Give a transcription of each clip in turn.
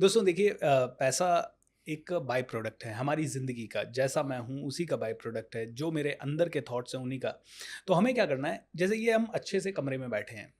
दोस्तों देखिए पैसा एक बाय प्रोडक्ट है हमारी ज़िंदगी का। जैसा मैं हूँ उसी का बाय प्रोडक्ट है, जो मेरे अंदर के थॉट्स हैं उन्हीं का। तो हमें क्या करना है, जैसे ये हम अच्छे से कमरे में बैठे हैं,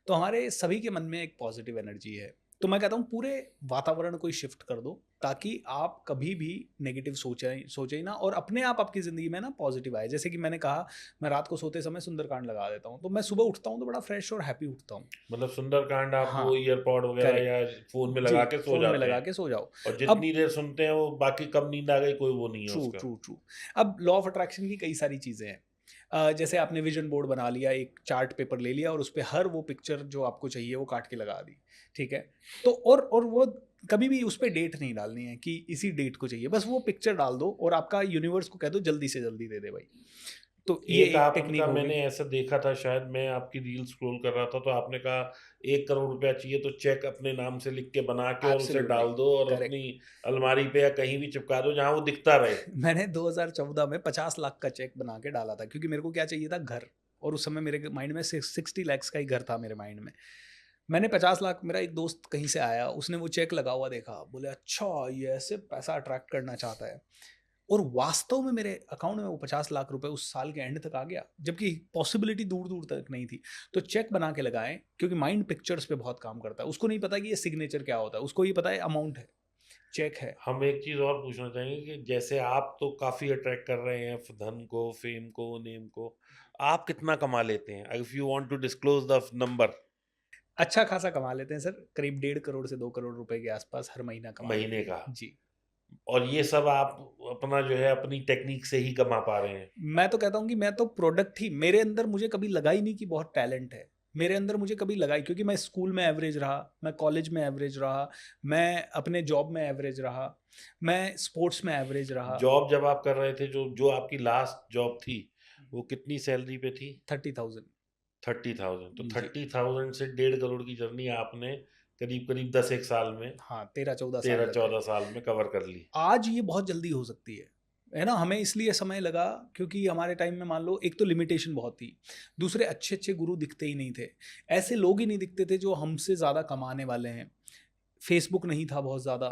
तो हमारे सभी के मन में एक पॉजिटिव एनर्जी है। तो मैं कहता हूँ पूरे वातावरण को ही शिफ्ट कर दो, ताकि आप कभी भी नेगेटिव सोचें सोचें ही ना, और अपने आप आपकी ज़िंदगी में ना पॉजिटिव आए। जैसे कि मैंने कहा, मैं रात को सोते समय सुंदरकांड लगा देता हूँ, तो मैं सुबह उठता हूँ तो बड़ा फ्रेश और हैप्पी उठता हूँ। मतलब सुंदरकांड आप वो हाँ, ईयरपॉड वगैरह करेक्ट। या फ़ोन में जी, लगा के सो फ़ोन में जाते लगा हैं के सो जाओ। और अब जितनी देर सुनते हैं वो बाकी कब नींद आ गई कोई वो नहीं है ट्रू, उसका। True, true. अब लॉ ऑफ अट्रैक्शन की कई सारी चीज़ें हैं। जैसे आपने विज़न बोर्ड बना लिया, एक चार्ट पेपर ले लिया और उसपे हर वो पिक्चर जो आपको चाहिए वो काट के लगा दी, ठीक है? तो और वो कभी भी उसपे डेट नहीं डालनी है कि इसी डेट को चाहिए, बस वो पिक्चर डाल दो और आपका यूनिवर्स को कह दो जल्दी से जल्दी दे दे भाई। तो ये एक एक आपका टेक्नीक हो गई। मैंने ऐसा देखा था शायद मैं आपकी रील स्क्रॉल कर रहा था तो आपने कहा 1 करोड़ रुपया चाहिए तो चेक अपने नाम से लिख के बना के और उसे एब्सोल्युटली, डाल दो और अपनी करेक्ट। अलमारी पे या कहीं भी चिपका दो जहाँ वो दिखता रहे। मैंने 2014 में 50 लाख का चेक बना के डाला था, क्योंकि मेरे को क्या चाहिए था, घर। और उस समय मेरे माइंड में 60 लैक्स का ही घर था मेरे माइंड में। मैंने 50 लाख, मेरा एक दोस्त कहीं से आया, उसने वो चेक लगा हुआ देखा, बोले अच्छा ये ऐसे पैसा अट्रैक्ट करना चाहता है। और वास्तव में मेरे अकाउंट में वो 50 लाख रुपए उस साल के एंड तक आ गया, जबकि पॉसिबिलिटी दूर दूर तक नहीं थी। तो चेक बना के लगाएं, क्योंकि माइंड पिक्चर्स पे बहुत काम करता है। उसको नहीं पता कि ये सिग्नेचर क्या होता है, उसको ये पता है अमाउंट है, चेक है। हम एक चीज़ और पूछना चाहेंगे कि जैसे आप तो काफ़ी अट्रैक्ट कर रहे हैं धन को, फेम को, नेम को। आप कितना कमा लेते हैं? If you want to disclose the number अच्छा खासा कमा लेते हैं सर, करीब 1.5 करोड़ से 2 करोड़ रुपए के आसपास हर महीना कमा महीने लेते हैं। का जी। और ये सब आप अपना जो है अपनी टेक्नीक से ही कमा पा रहे हैं। मैं तो कहता हूँ कि मैं तो प्रोडक्ट ही, मेरे अंदर मुझे कभी लगा ही नहीं कि बहुत टैलेंट है। मेरे अंदर मुझे कभी लगा ही, क्योंकि मैं स्कूल में एवरेज रहा, मैं कॉलेज में एवरेज रहा, मैं अपने जॉब में एवरेज रहा, मैं स्पोर्ट्स में एवरेज रहा। जॉब जब आप कर रहे थे जो जो आपकी लास्ट जॉब थी, वो कितनी सैलरी पे थी? 30,000। 30,000 तो जी। 30,000 से 1.5 करोड़ की जर्नी आपने करीब-करीब 10 एक साल में हाँ, 13-14 साल लग गए। 13-14 साल में कवर कर ली। आज ये बहुत जल्दी हो सकती है ना? हमें इसलिए समय लगा क्योंकि हमारे टाइम में मान लो एक तो लिमिटेशन बहुत थी, दूसरे अच्छे-अच्छे गुरु दिखते ही नहीं थे। ऐसे लोग ही नहीं दिखते थे जो हमसे ज़्यादा कमाने वाले हैं। फेसबुक नहीं था बहुत ज़्यादा,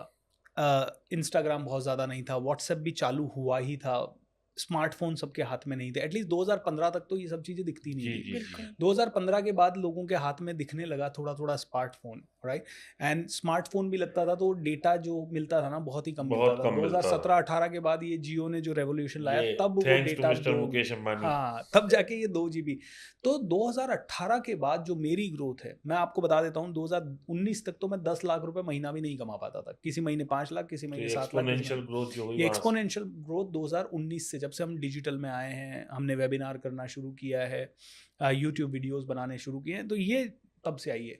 इंस्टाग्राम बहुत ज़्यादा नहीं था, व्हाट्सएप भी चालू हुआ ही था, स्मार्टफ़ोन सबके हाथ में नहीं थे। एटलीस्ट 2015 तक तो ये सब चीज़ें दिखती नहीं जी, थी। जी, जी। बिल्कुल। 2015 के बाद लोगों के हाथ में दिखने लगा थोड़ा-थोड़ा स्मार्टफ़ोन, राइट? एंड स्मार्टफ़ोन भी लगता था तो डेटा जो मिलता था ना, बहुत ही कम मिलता बहुत था। कम मिलता था। 2017-18 के बाद ये जियो ने जो रेवोल्यूशन लाया, ये तब वो thanks to data mister 2, Mukesh Ambani. हाँ, तब जाके ये 2 जीबी। तो 2018 के बाद जो मेरी ग्रोथ है, मैं आपको बता देता हूँ, 2019 तक तो मैं 10 लाख रुपए महीना भी नहीं कमा पाता था। किसी महीने 5 लाख, किसी तो महीने ये 7 लाख, किसी एक्स्पोनेंशियल महीने। ग्रोथ जो हुई ये वहाँ से एक्स्पोनेंशियल ग्रोथ 2019 से, जब से हम डिजिटल में आए हैं, हमने वेबिनार करना शुरू किया है, यूट्यूब वीडियोज़ बनाने शुरू किए हैं, तो ये तब से आई है।